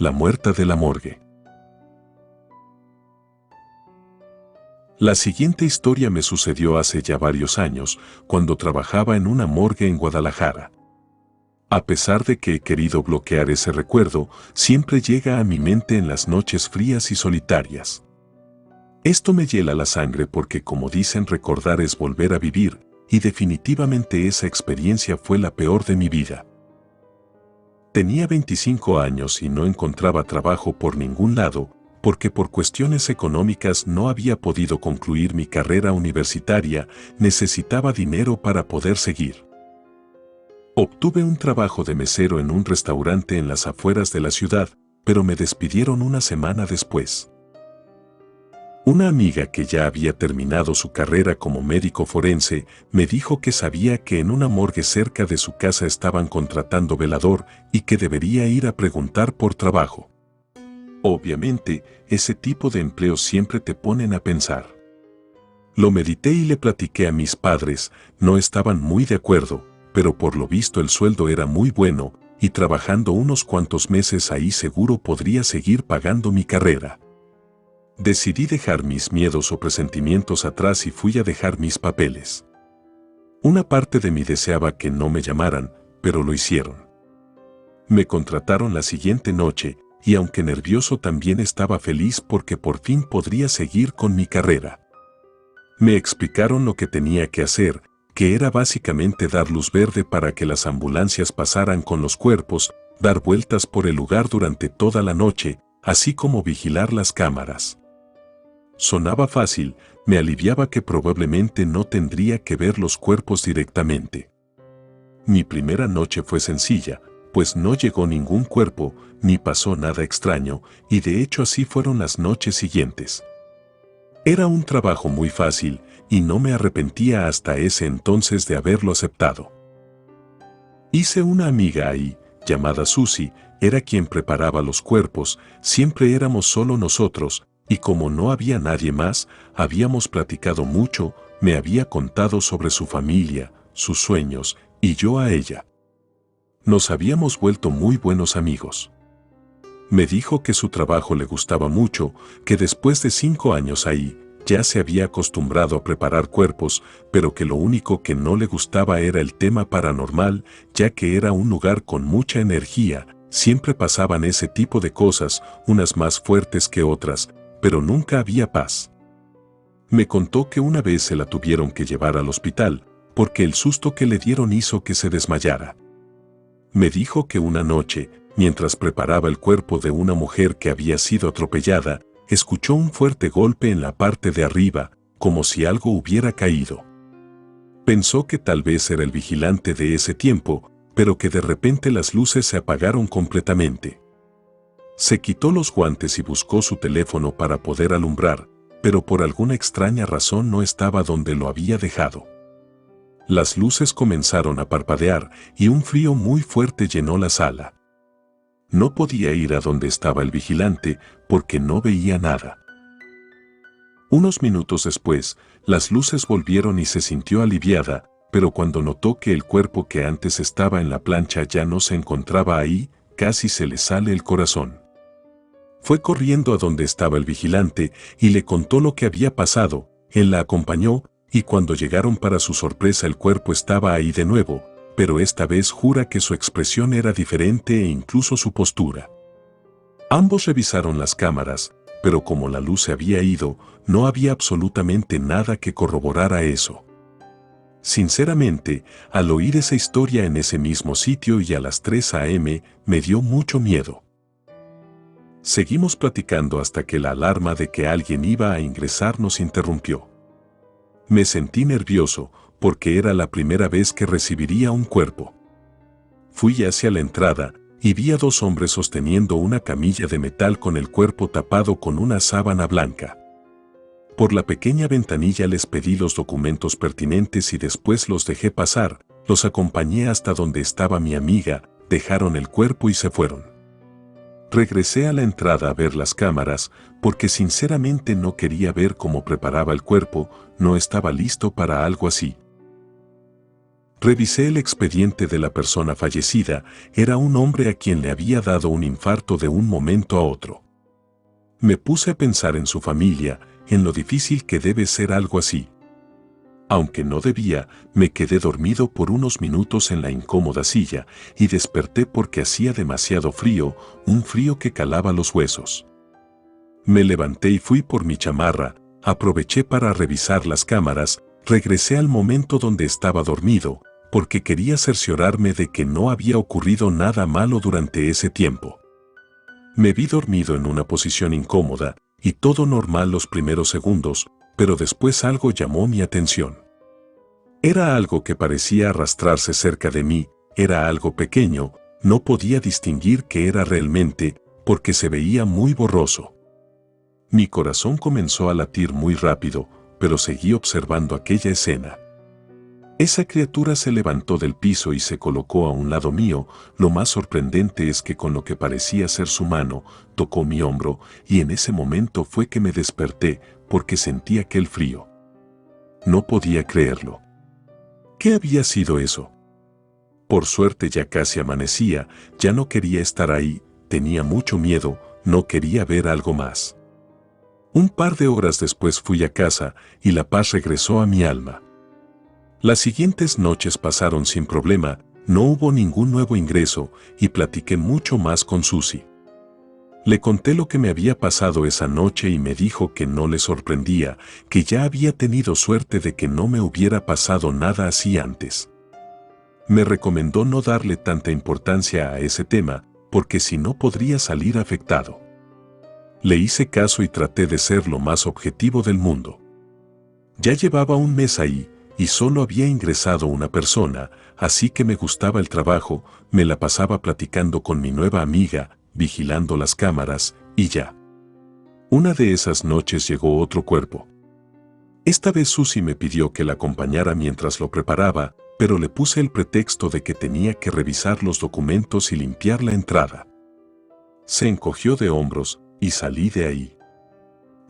la muerta de la morgue. La siguiente historia me sucedió hace ya varios años, cuando trabajaba en una morgue en Guadalajara. A pesar de que he querido bloquear ese recuerdo, siempre llega a mi mente en las noches frías y solitarias. Esto me hiela la sangre porque, como dicen, recordar es volver a vivir, y definitivamente esa experiencia fue la peor de mi vida. Tenía 25 años y no encontraba trabajo por ningún lado, porque por cuestiones económicas no había podido concluir mi carrera universitaria, necesitaba dinero para poder seguir. Obtuve un trabajo de mesero en un restaurante en las afueras de la ciudad, pero me despidieron una semana después. Una amiga que ya había terminado su carrera como médico forense me dijo que sabía que en una morgue cerca de su casa estaban contratando velador y que debería ir a preguntar por trabajo. Obviamente, ese tipo de empleos siempre te ponen a pensar. Lo medité y le platiqué a mis padres, no estaban muy de acuerdo, pero por lo visto el sueldo era muy bueno y trabajando unos cuantos meses ahí seguro podría seguir pagando mi carrera. Decidí dejar mis miedos o presentimientos atrás y fui a dejar mis papeles. Una parte de mí deseaba que no me llamaran, pero lo hicieron. Me contrataron la siguiente noche y aunque nervioso también estaba feliz porque por fin podría seguir con mi carrera. Me explicaron lo que tenía que hacer, que era básicamente dar luz verde para que las ambulancias pasaran con los cuerpos, dar vueltas por el lugar durante toda la noche, así como vigilar las cámaras. Sonaba fácil, me aliviaba que probablemente no tendría que ver los cuerpos directamente. Mi primera noche fue sencilla, pues no llegó ningún cuerpo, ni pasó nada extraño, y de hecho así fueron las noches siguientes. Era un trabajo muy fácil, y no me arrepentía hasta ese entonces de haberlo aceptado. Hice una amiga ahí, llamada Susi, era quien preparaba los cuerpos, siempre éramos solo nosotros, y como no había nadie más, habíamos platicado mucho, me había contado sobre su familia, sus sueños, y yo a ella. Nos habíamos vuelto muy buenos amigos. Me dijo que su trabajo le gustaba mucho, que después de 5 años ahí, ya se había acostumbrado a preparar cuerpos, pero que lo único que no le gustaba era el tema paranormal, ya que era un lugar con mucha energía, siempre pasaban ese tipo de cosas, unas más fuertes que otras, pero nunca había paz. Me contó que una vez se la tuvieron que llevar al hospital, porque el susto que le dieron hizo que se desmayara. Me dijo que una noche, mientras preparaba el cuerpo de una mujer que había sido atropellada, escuchó un fuerte golpe en la parte de arriba, como si algo hubiera caído. Pensó que tal vez era el vigilante de ese tiempo, pero que de repente las luces se apagaron completamente. Se quitó los guantes y buscó su teléfono para poder alumbrar, pero por alguna extraña razón no estaba donde lo había dejado. Las luces comenzaron a parpadear y un frío muy fuerte llenó la sala. No podía ir a donde estaba el vigilante porque no veía nada. Unos minutos después, las luces volvieron y se sintió aliviada, pero cuando notó que el cuerpo que antes estaba en la plancha ya no se encontraba ahí, casi se le sale el corazón. Fue corriendo a donde estaba el vigilante y le contó lo que había pasado, él la acompañó, y cuando llegaron para su sorpresa el cuerpo estaba ahí de nuevo, pero esta vez jura que su expresión era diferente e incluso su postura. Ambos revisaron las cámaras, pero como la luz se había ido, no había absolutamente nada que corroborara eso. Sinceramente, al oír esa historia en ese mismo sitio y a las 3 a.m., me dio mucho miedo. Seguimos platicando hasta que la alarma de que alguien iba a ingresar nos interrumpió. Me sentí nervioso, porque era la primera vez que recibiría un cuerpo. Fui hacia la entrada y vi a 2 hombres sosteniendo una camilla de metal con el cuerpo tapado con una sábana blanca. Por la pequeña ventanilla les pedí los documentos pertinentes y después los dejé pasar, los acompañé hasta donde estaba mi amiga, dejaron el cuerpo y se fueron. Regresé a la entrada a ver las cámaras, porque sinceramente no quería ver cómo preparaba el cuerpo, no estaba listo para algo así. Revisé el expediente de la persona fallecida. Era un hombre a quien le había dado un infarto de un momento a otro. Me puse a pensar en su familia, en lo difícil que debe ser algo así. Aunque no debía, me quedé dormido por unos minutos en la incómoda silla y desperté porque hacía demasiado frío, un frío que calaba los huesos. Me levanté y fui por mi chamarra, aproveché para revisar las cámaras, regresé al momento donde estaba dormido, porque quería cerciorarme de que no había ocurrido nada malo durante ese tiempo. Me vi dormido en una posición incómoda, y todo normal los primeros segundos, pero después algo llamó mi atención. Era algo que parecía arrastrarse cerca de mí, era algo pequeño, no podía distinguir qué era realmente, porque se veía muy borroso. Mi corazón comenzó a latir muy rápido, pero seguí observando aquella escena. Esa criatura se levantó del piso y se colocó a un lado mío. Lo más sorprendente es que con lo que parecía ser su mano, tocó mi hombro, y en ese momento fue que me desperté, porque sentí aquel frío. No podía creerlo. ¿Qué había sido eso? Por suerte ya casi amanecía, ya no quería estar ahí, tenía mucho miedo, no quería ver algo más. Un par de horas después fui a casa, y la paz regresó a mi alma. Las siguientes noches pasaron sin problema, no hubo ningún nuevo ingreso, y platiqué mucho más con Susi. Le conté lo que me había pasado esa noche y me dijo que no le sorprendía, que ya había tenido suerte de que no me hubiera pasado nada así antes. Me recomendó no darle tanta importancia a ese tema, porque si no podría salir afectado. Le hice caso y traté de ser lo más objetivo del mundo. Ya llevaba un mes ahí, y solo había ingresado una persona, así que me gustaba el trabajo, me la pasaba platicando con mi nueva amiga, vigilando las cámaras, y ya. Una de esas noches llegó otro cuerpo. Esta vez Susi me pidió que la acompañara mientras lo preparaba, pero le puse el pretexto de que tenía que revisar los documentos y limpiar la entrada. Se encogió de hombros, y salí de ahí.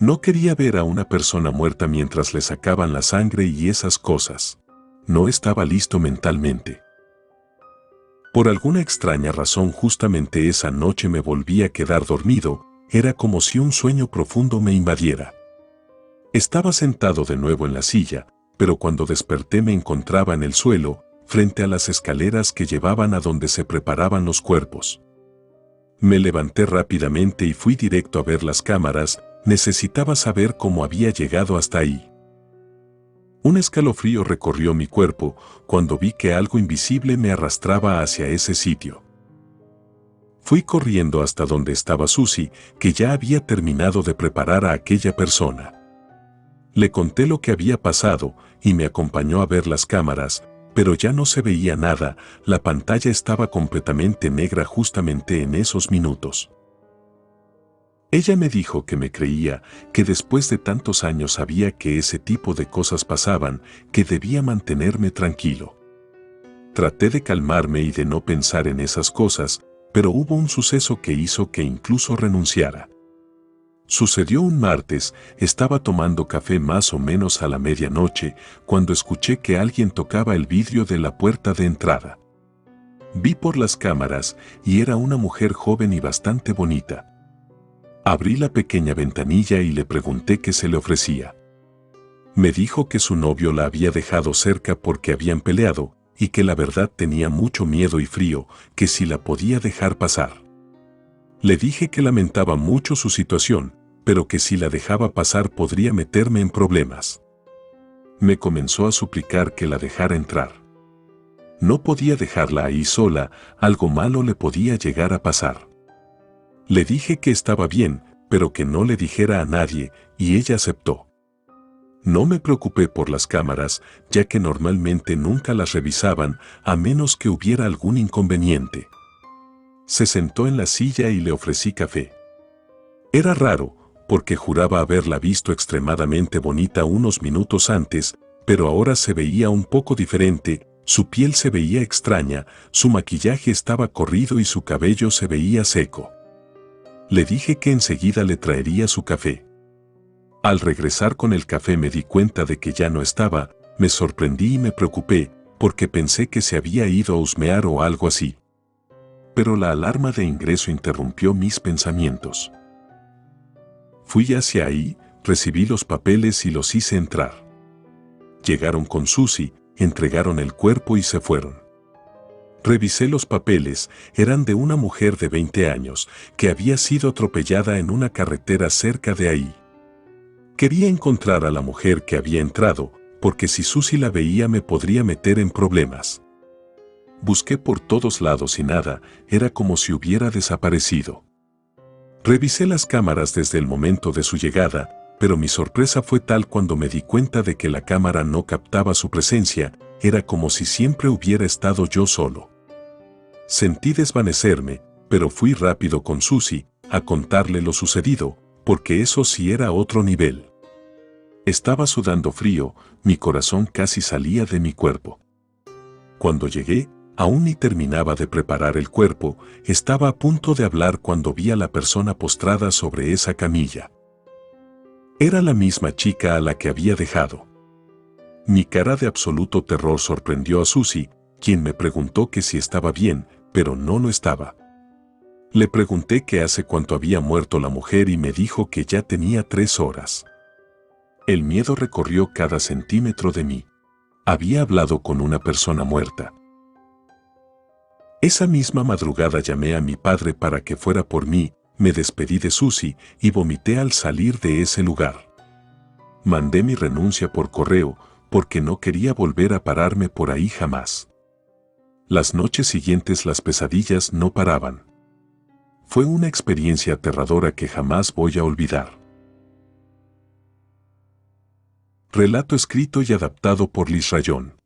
No quería ver a una persona muerta mientras le sacaban la sangre y esas cosas. No estaba listo mentalmente. Por alguna extraña razón justamente esa noche me volví a quedar dormido, era como si un sueño profundo me invadiera. Estaba sentado de nuevo en la silla, pero cuando desperté me encontraba en el suelo, frente a las escaleras que llevaban a donde se preparaban los cuerpos. Me levanté rápidamente y fui directo a ver las cámaras. Necesitaba saber cómo había llegado hasta ahí. Un escalofrío recorrió mi cuerpo cuando vi que algo invisible me arrastraba hacia ese sitio. Fui corriendo hasta donde estaba Susi, que ya había terminado de preparar a aquella persona. Le conté lo que había pasado y me acompañó a ver las cámaras, pero ya no se veía nada, la pantalla estaba completamente negra justamente en esos minutos. Ella me dijo que me creía, que después de tantos años sabía que ese tipo de cosas pasaban, que debía mantenerme tranquilo. Traté de calmarme y de no pensar en esas cosas, pero hubo un suceso que hizo que incluso renunciara. Sucedió un martes, estaba tomando café más o menos a la medianoche, cuando escuché que alguien tocaba el vidrio de la puerta de entrada. Vi por las cámaras y era una mujer joven y bastante bonita. Abrí la pequeña ventanilla y le pregunté qué se le ofrecía. Me dijo que su novio la había dejado cerca porque habían peleado y que la verdad tenía mucho miedo y frío, que si la podía dejar pasar. Le dije que lamentaba mucho su situación, pero que si la dejaba pasar podría meterme en problemas. Me comenzó a suplicar que la dejara entrar. No podía dejarla ahí sola, algo malo le podía llegar a pasar. Le dije que estaba bien, pero que no le dijera a nadie, y ella aceptó. No me preocupé por las cámaras, ya que normalmente nunca las revisaban, a menos que hubiera algún inconveniente. Se sentó en la silla y le ofrecí café. Era raro, porque juraba haberla visto extremadamente bonita unos minutos antes, pero ahora se veía un poco diferente, su piel se veía extraña, su maquillaje estaba corrido y su cabello se veía seco. Le dije que enseguida le traería su café. Al regresar con el café me di cuenta de que ya no estaba, me sorprendí y me preocupé, porque pensé que se había ido a husmear o algo así. Pero la alarma de ingreso interrumpió mis pensamientos. Fui hacia ahí, recibí los papeles y los hice entrar. Llegaron con Susie, entregaron el cuerpo y se fueron. Revisé los papeles, eran de una mujer de 20 años que había sido atropellada en una carretera cerca de ahí. Quería encontrar a la mujer que había entrado, porque si Susie la veía me podría meter en problemas. Busqué por todos lados y nada, era como si hubiera desaparecido. Revisé las cámaras desde el momento de su llegada, pero mi sorpresa fue tal cuando me di cuenta de que la cámara no captaba su presencia, era como si siempre hubiera estado yo solo. Sentí desvanecerme, pero fui rápido con Susie a contarle lo sucedido, porque eso sí era otro nivel. Estaba sudando frío, mi corazón casi salía de mi cuerpo. Cuando llegué, aún ni terminaba de preparar el cuerpo, estaba a punto de hablar cuando vi a la persona postrada sobre esa camilla. Era la misma chica a la que había dejado. Mi cara de absoluto terror sorprendió a Susie, quien me preguntó que si estaba bien, pero no lo estaba. Le pregunté que hace cuánto había muerto la mujer y me dijo que ya tenía 3 horas. El miedo recorrió cada centímetro de mí. Había hablado con una persona muerta. Esa misma madrugada llamé a mi padre para que fuera por mí, me despedí de Susie y vomité al salir de ese lugar. Mandé mi renuncia por correo, porque no quería volver a pararme por ahí jamás. Las noches siguientes las pesadillas no paraban. Fue una experiencia aterradora que jamás voy a olvidar. Relato escrito y adaptado por Liz Rayón.